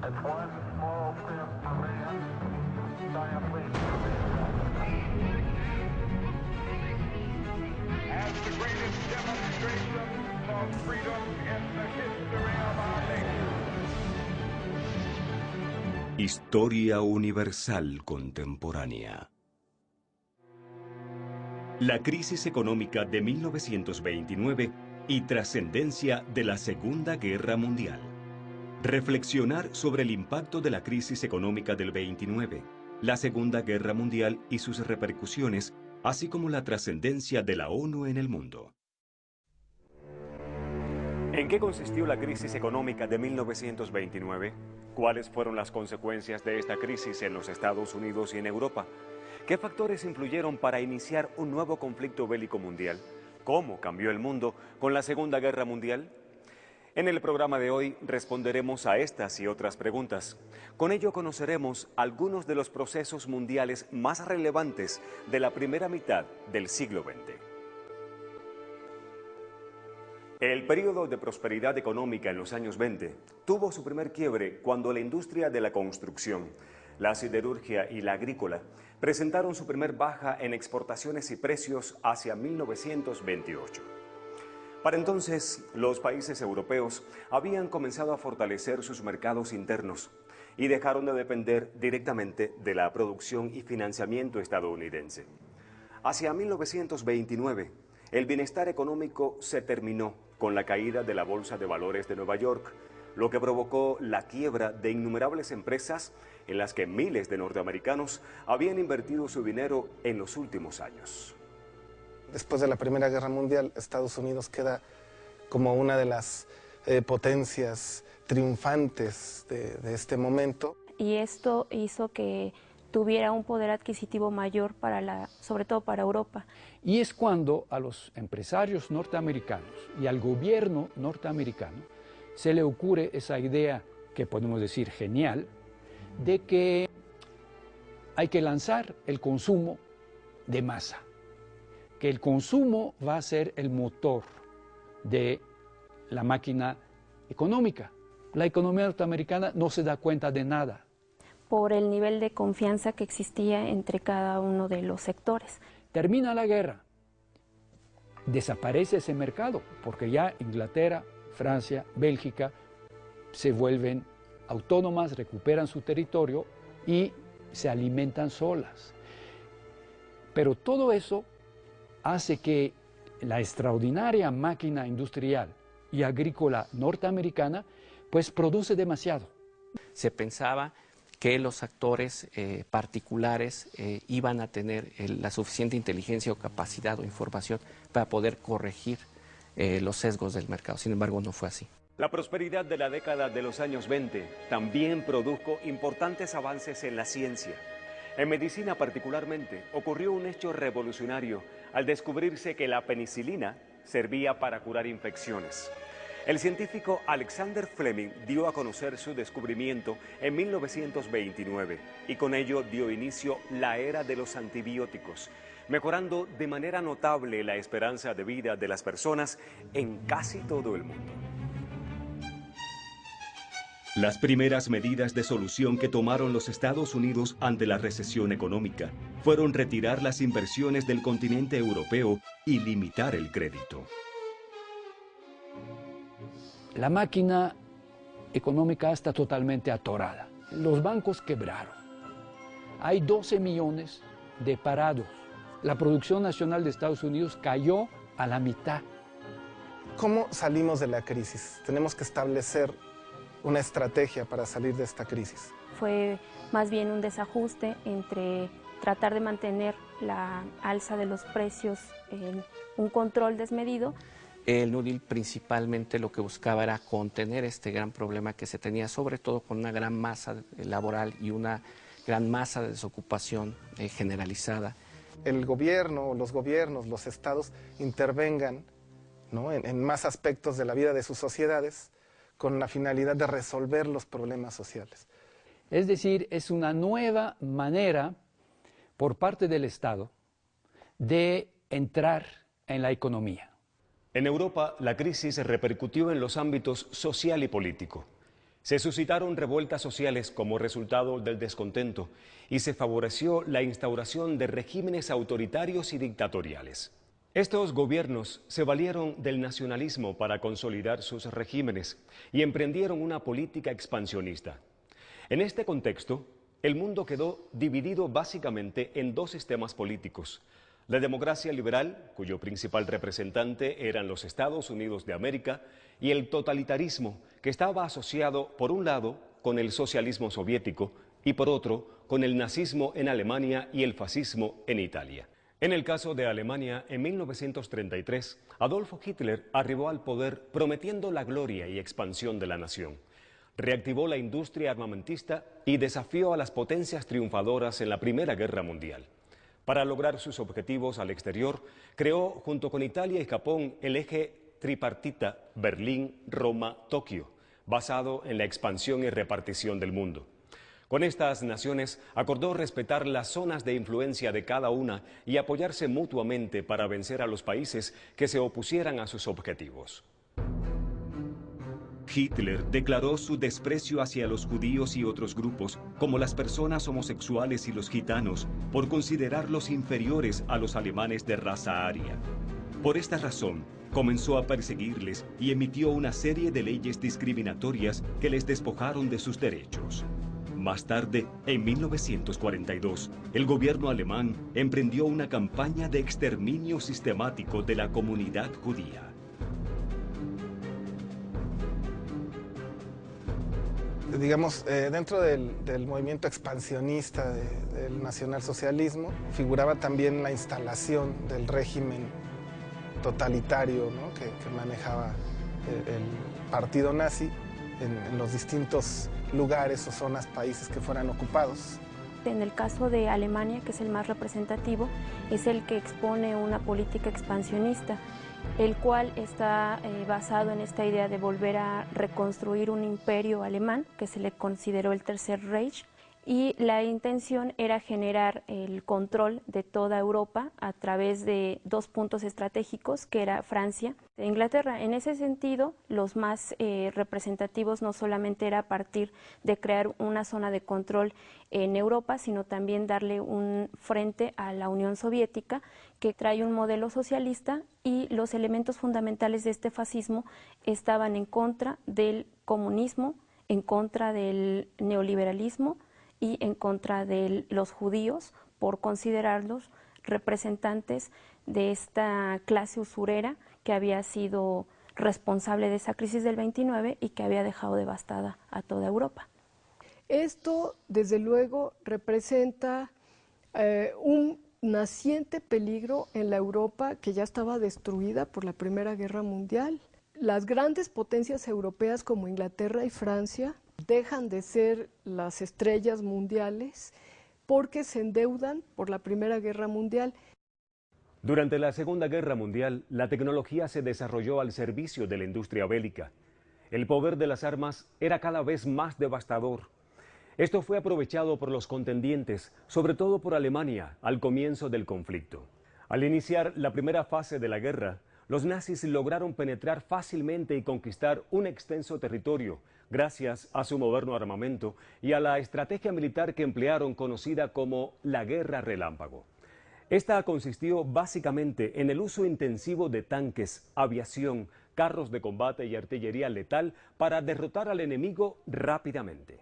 It's one small step for man, giant leap for mankind. As the greatest demonstration for freedom in the history of our nation. Historia universal contemporánea. La crisis económica de 1929 y trascendencia de la Segunda Guerra Mundial. Reflexionar sobre el impacto de la crisis económica del 29, la Segunda Guerra Mundial y sus repercusiones, así como la trascendencia de la ONU en el mundo. ¿En qué consistió la crisis económica de 1929? ¿Cuáles fueron las consecuencias de esta crisis en los Estados Unidos y en Europa? ¿Qué factores influyeron para iniciar un nuevo conflicto bélico mundial? ¿Cómo cambió el mundo con la Segunda Guerra Mundial? En el programa de hoy responderemos a estas y otras preguntas. Con ello conoceremos algunos de los procesos mundiales más relevantes de la primera mitad del siglo XX. El periodo de prosperidad económica en los años 20 tuvo su primer quiebre cuando la industria de la construcción, la siderurgia y la agrícola presentaron su primer baja en exportaciones y precios hacia 1928. Para entonces, los países europeos habían comenzado a fortalecer sus mercados internos y dejaron de depender directamente de la producción y financiamiento estadounidense. Hacia 1929, el bienestar económico se terminó con la caída de la Bolsa de Valores de Nueva York, lo que provocó la quiebra de innumerables empresas en las que miles de norteamericanos habían invertido su dinero en los últimos años. Después de la Primera Guerra Mundial, Estados Unidos queda como una de las potencias triunfantes de este momento. Y esto hizo que tuviera un poder adquisitivo mayor sobre todo para Europa. Y es cuando a los empresarios norteamericanos y al gobierno norteamericano se le ocurre esa idea, que podemos decir genial, de que hay que lanzar el consumo de masa, que el consumo va a ser el motor de la máquina económica. La economía norteamericana no se da cuenta de nada. Por el nivel de confianza que existía entre cada uno de los sectores. Termina la guerra, desaparece ese mercado, porque ya Inglaterra, Francia, Bélgica se vuelven autónomas, recuperan su territorio y se alimentan solas. Pero todo eso hace que la extraordinaria máquina industrial y agrícola norteamericana pues produce demasiado. Se pensaba que los actores particulares iban a tener la suficiente inteligencia o capacidad o información para poder corregir los sesgos del mercado. Sin embargo, no fue así. La prosperidad de la década de los años 20 también produjo importantes avances en la ciencia. En medicina particularmente, ocurrió un hecho revolucionario al descubrirse que la penicilina servía para curar infecciones. El científico Alexander Fleming dio a conocer su descubrimiento en 1929 y con ello dio inicio la era de los antibióticos, mejorando de manera notable la esperanza de vida de las personas en casi todo el mundo. Las primeras medidas de solución que tomaron los Estados Unidos ante la recesión económica fueron retirar las inversiones del continente europeo y limitar el crédito. La máquina económica está totalmente atorada. Los bancos quebraron. Hay 12 millones de parados. La producción nacional de Estados Unidos cayó a la mitad. ¿Cómo salimos de la crisis? Tenemos que establecer una estrategia para salir de esta crisis. Fue más bien un desajuste entre tratar de mantener la alza de los precios en un control desmedido. El New Deal principalmente lo que buscaba era contener este gran problema que se tenía, sobre todo con una gran masa laboral y una gran masa de desocupación generalizada. El gobierno, los gobiernos, los estados intervengan, ¿no?, en más aspectos de la vida de sus sociedades con la finalidad de resolver los problemas sociales. Es decir, es una nueva manera por parte del Estado de entrar en la economía. En Europa, la crisis repercutió en los ámbitos social y político. Se suscitaron revueltas sociales como resultado del descontento y se favoreció la instauración de regímenes autoritarios y dictatoriales. Estos gobiernos se valieron del nacionalismo para consolidar sus regímenes y emprendieron una política expansionista. En este contexto, el mundo quedó dividido básicamente en dos sistemas políticos: la democracia liberal, cuyo principal representante eran los Estados Unidos de América, y el totalitarismo, que estaba asociado por un lado con el socialismo soviético y por otro con el nazismo en Alemania y el fascismo en Italia. En el caso de Alemania, en 1933, Adolfo Hitler arribó al poder prometiendo la gloria y expansión de la nación. Reactivó la industria armamentista y desafió a las potencias triunfadoras en la Primera Guerra Mundial. Para lograr sus objetivos al exterior, creó junto con Italia y Japón el eje tripartita Berlín-Roma-Tokio, basado en la expansión y repartición del mundo. Con estas naciones acordó respetar las zonas de influencia de cada una y apoyarse mutuamente para vencer a los países que se opusieran a sus objetivos. Hitler declaró su desprecio hacia los judíos y otros grupos, como las personas homosexuales y los gitanos, por considerarlos inferiores a los alemanes de raza aria. Por esta razón, comenzó a perseguirles y emitió una serie de leyes discriminatorias que les despojaron de sus derechos. Más tarde, en 1942, el gobierno alemán emprendió una campaña de exterminio sistemático de la comunidad judía. Digamos, dentro del movimiento expansionista del nacionalsocialismo figuraba también la instalación del régimen totalitario, ¿no?, que manejaba el partido nazi en los distintos lugares o zonas, países que fueran ocupados. En el caso de Alemania, que es el más representativo, es el que expone una política expansionista, el cual está basado en esta idea de volver a reconstruir un imperio alemán, que se le consideró el Tercer Reich, y la intención era generar el control de toda Europa a través de dos puntos estratégicos, que era Francia e Inglaterra. En ese sentido, los más representativos no solamente era a partir de crear una zona de control en Europa, sino también darle un frente a la Unión Soviética, que trae un modelo socialista, y los elementos fundamentales de este fascismo estaban en contra del comunismo, en contra del neoliberalismo y en contra de los judíos, por considerarlos representantes de esta clase usurera que había sido responsable de esa crisis del 29 y que había dejado devastada a toda Europa. Esto, desde luego, representa un naciente peligro en la Europa que ya estaba destruida por la Primera Guerra Mundial. Las grandes potencias europeas como Inglaterra y Francia dejan de ser las estrellas mundiales porque se endeudan por la Primera Guerra Mundial. Durante la Segunda Guerra Mundial, la tecnología se desarrolló al servicio de la industria bélica. El poder de las armas era cada vez más devastador. Esto fue aprovechado por los contendientes, sobre todo por Alemania, al comienzo del conflicto. Al iniciar la primera fase de la guerra, los nazis lograron penetrar fácilmente y conquistar un extenso territorio, gracias a su moderno armamento y a la estrategia militar que emplearon, conocida como la Guerra Relámpago. Esta consistió básicamente en el uso intensivo de tanques, aviación, carros de combate y artillería letal para derrotar al enemigo rápidamente.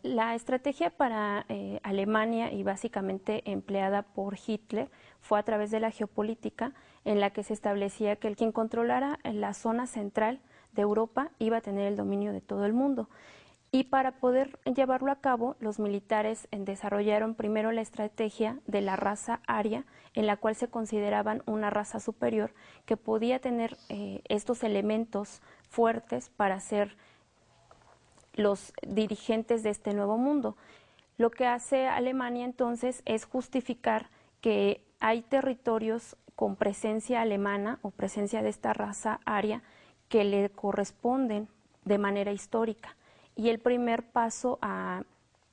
La estrategia para Alemania, y básicamente empleada por Hitler, fue a través de la geopolítica, en la que se establecía que quien controlara la zona central de Europa iba a tener el dominio de todo el mundo. Y para poder llevarlo a cabo, los militares desarrollaron primero la estrategia de la raza aria, en la cual se consideraban una raza superior que podía tener estos elementos fuertes para ser los dirigentes de este nuevo mundo. Lo que hace Alemania entonces es justificar que hay territorios con presencia alemana o presencia de esta raza aria que le corresponden de manera histórica. Y el primer paso a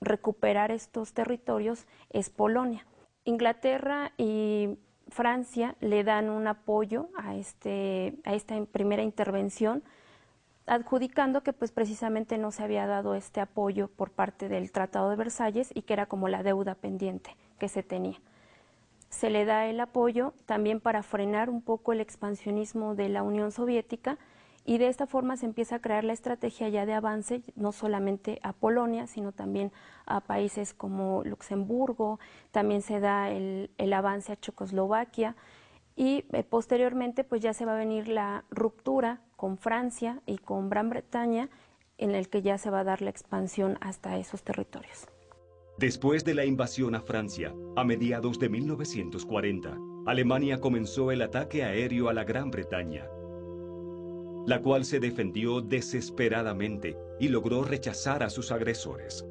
recuperar estos territorios es Polonia. Inglaterra y Francia le dan un apoyo a esta primera intervención, adjudicando que pues precisamente no se había dado este apoyo por parte del Tratado de Versalles y que era como la deuda pendiente que se tenía. Se le da el apoyo también para frenar un poco el expansionismo de la Unión Soviética y de esta forma se empieza a crear la estrategia ya de avance, no solamente a Polonia, sino también a países como Luxemburgo, también se da el avance a Checoslovaquia y posteriormente pues ya se va a venir la ruptura con Francia y con Gran Bretaña, en el que ya se va a dar la expansión hasta esos territorios. Después de la invasión a Francia, a mediados de 1940, Alemania comenzó el ataque aéreo a la Gran Bretaña, la cual se defendió desesperadamente y logró rechazar a sus agresores.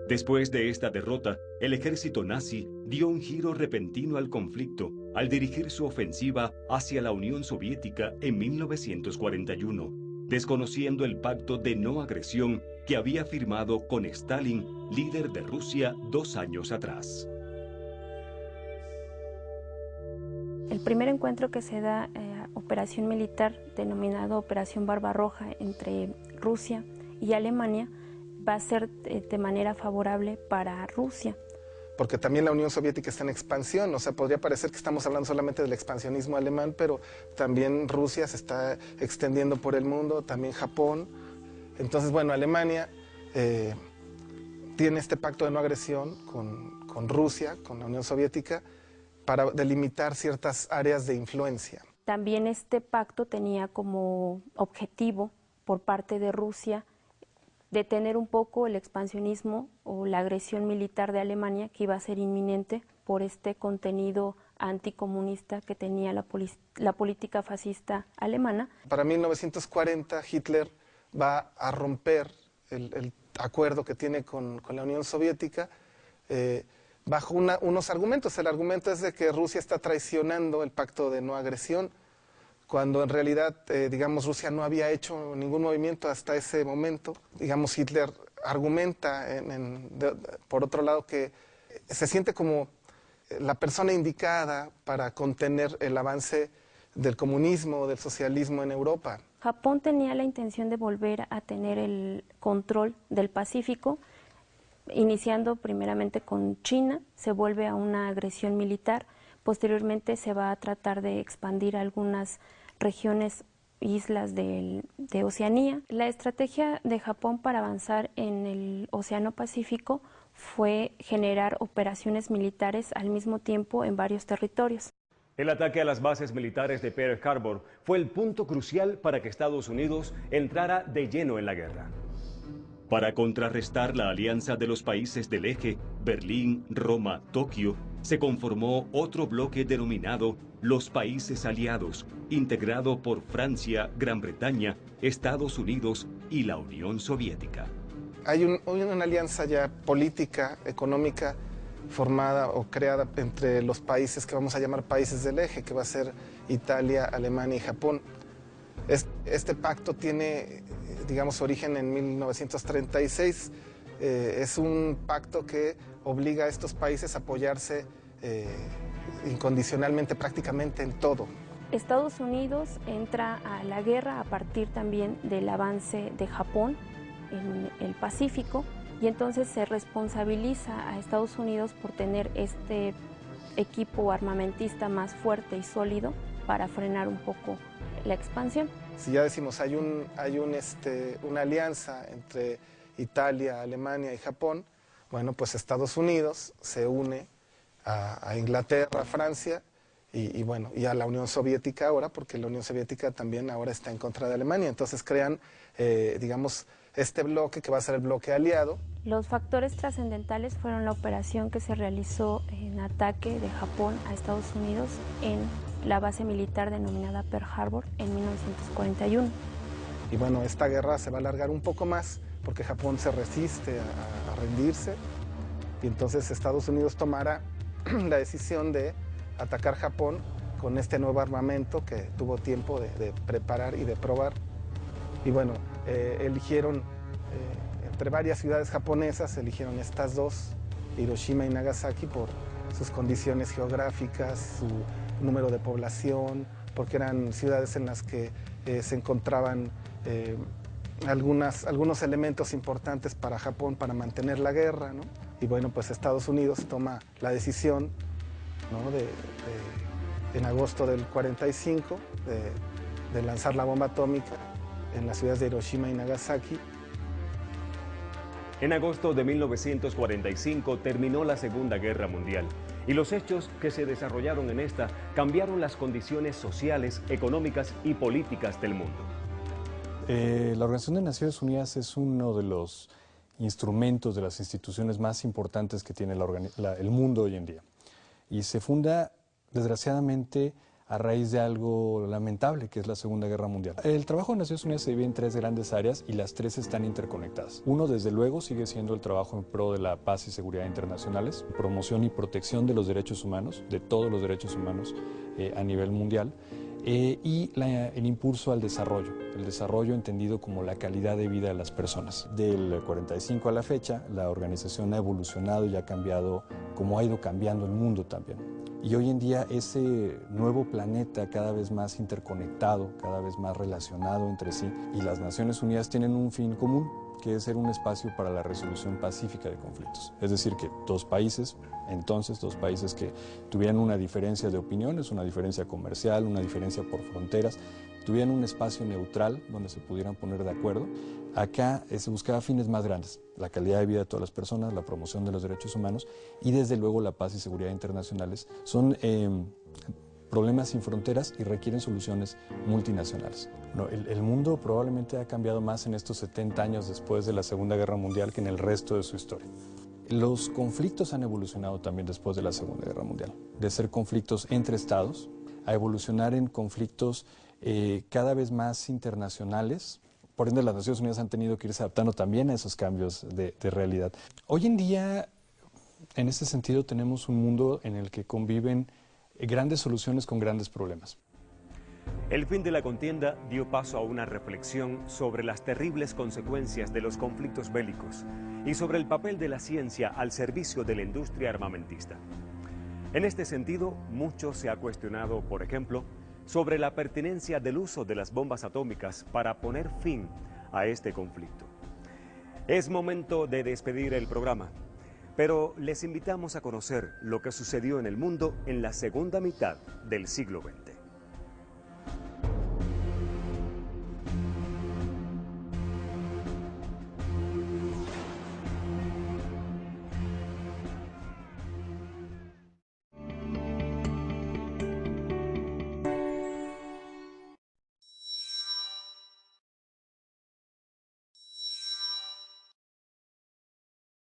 Después de esta derrota, el ejército nazi dio un giro repentino al conflicto al dirigir su ofensiva hacia la Unión Soviética en 1941, desconociendo el pacto de no agresión que había firmado con Stalin, líder de Rusia, 2 años atrás. El primer encuentro que se da, operación militar denominado Operación Barbarroja entre Rusia y Alemania, va a ser de manera favorable para Rusia. Porque también la Unión Soviética está en expansión, o sea, podría parecer que estamos hablando solamente del expansionismo alemán, pero también Rusia se está extendiendo por el mundo, también Japón. Entonces, bueno, Alemania tiene este pacto de no agresión con Rusia, con la Unión Soviética, para delimitar ciertas áreas de influencia. También este pacto tenía como objetivo por parte de Rusia detener un poco el expansionismo o la agresión militar de Alemania, que iba a ser inminente por este contenido anticomunista que tenía la política fascista alemana. Para 1940 Hitler va a romper el acuerdo que tiene con la Unión Soviética bajo unos argumentos. El argumento es de que Rusia está traicionando el pacto de no agresión, cuando en realidad, digamos, Rusia no había hecho ningún movimiento hasta ese momento. Digamos, Hitler argumenta, por otro lado, que se siente como la persona indicada para contener el avance del comunismo, del socialismo en Europa. Japón tenía la intención de volver a tener el control del Pacífico, iniciando primeramente con China, se vuelve a una agresión militar, posteriormente se va a tratar de expandir algunas regiones, islas de Oceanía. La estrategia de Japón para avanzar en el Océano Pacífico fue generar operaciones militares al mismo tiempo en varios territorios. El ataque a las bases militares de Pearl Harbor fue el punto crucial para que Estados Unidos entrara de lleno en la guerra. Para contrarrestar la alianza de los países del eje, Berlín, Roma, Tokio, se conformó otro bloque denominado los Países Aliados, integrado por Francia, Gran Bretaña, Estados Unidos y la Unión Soviética. Hay una alianza ya política, económica, formada o creada entre los países que vamos a llamar países del eje, que va a ser Italia, Alemania y Japón. Este pacto tiene, digamos, origen en 1936. Es un pacto que obliga a estos países a apoyarse incondicionalmente, prácticamente en todo. Estados Unidos entra a la guerra a partir también del avance de Japón en el Pacífico, y entonces se responsabiliza a Estados Unidos por tener este equipo armamentista más fuerte y sólido para frenar un poco la expansión. Si ya decimos hay una alianza entre Italia, Alemania y Japón, bueno, pues Estados Unidos se une a Inglaterra, a Francia y bueno, y a la Unión Soviética ahora, porque la Unión Soviética también ahora está en contra de Alemania. Entonces crean, digamos, este bloque que va a ser el bloque aliado. Los factores trascendentales fueron la operación que se realizó en ataque de Japón a Estados Unidos en la base militar denominada Pearl Harbor en 1941. Y bueno, esta guerra se va a alargar un poco más porque Japón se resiste a rendirse, y entonces Estados Unidos tomará la decisión de atacar Japón con este nuevo armamento que tuvo tiempo de preparar y de probar. Y bueno, eligieron, entre varias ciudades japonesas, eligieron estas dos, Hiroshima y Nagasaki, por sus condiciones geográficas, su número de población, porque eran ciudades en las que se encontraban algunos elementos importantes para Japón para mantener la guerra, ¿no? Y bueno, pues Estados Unidos toma la decisión, ¿no?, en agosto del 45 de lanzar la bomba atómica en las ciudades de Hiroshima y Nagasaki. En agosto de 1945 terminó la Segunda Guerra Mundial y los hechos que se desarrollaron en esta cambiaron las condiciones sociales, económicas y políticas del mundo. La Organización de Naciones Unidas es uno de los instrumentos, de las instituciones más importantes que tiene el mundo hoy en día. Y se funda, desgraciadamente, a raíz de algo lamentable, que es la Segunda Guerra Mundial. El trabajo de Naciones Unidas se divide en 3 grandes áreas y las 3 están interconectadas. Uno, desde luego, sigue siendo el trabajo en pro de la paz y seguridad internacionales, promoción y protección de los derechos humanos, de todos los derechos humanos a nivel mundial, y el impulso al desarrollo, el desarrollo entendido como la calidad de vida de las personas. Del 45 a la fecha, la organización ha evolucionado y ha cambiado, como ha ido cambiando el mundo también. Y hoy en día ese nuevo planeta cada vez más interconectado, cada vez más relacionado entre sí, y las Naciones Unidas tienen un fin común, que es ser un espacio para la resolución pacífica de conflictos. Es decir, que dos países que tuvieran una diferencia de opiniones, una diferencia comercial, una diferencia por fronteras, tuvieran un espacio neutral donde se pudieran poner de acuerdo. Acá se buscaba fines más grandes, la calidad de vida de todas las personas, la promoción de los derechos humanos y desde luego la paz y seguridad internacionales. Son problemas sin fronteras y requieren soluciones multinacionales. El mundo probablemente ha cambiado más en estos 70 años después de la Segunda Guerra Mundial que en el resto de su historia. Los conflictos han evolucionado también después de la Segunda Guerra Mundial, de ser conflictos entre estados, a evolucionar en conflictos cada vez más internacionales. Por ende, las Naciones Unidas han tenido que irse adaptando también a esos cambios de realidad. Hoy en día, en ese sentido, tenemos un mundo en el que conviven grandes soluciones con grandes problemas. El fin de la contienda dio paso a una reflexión sobre las terribles consecuencias de los conflictos bélicos y sobre el papel de la ciencia al servicio de la industria armamentista. En este sentido, mucho se ha cuestionado, por ejemplo, sobre la pertinencia del uso de las bombas atómicas para poner fin a este conflicto. Es momento de despedir el programa, pero les invitamos a conocer lo que sucedió en el mundo en la segunda mitad del siglo XX.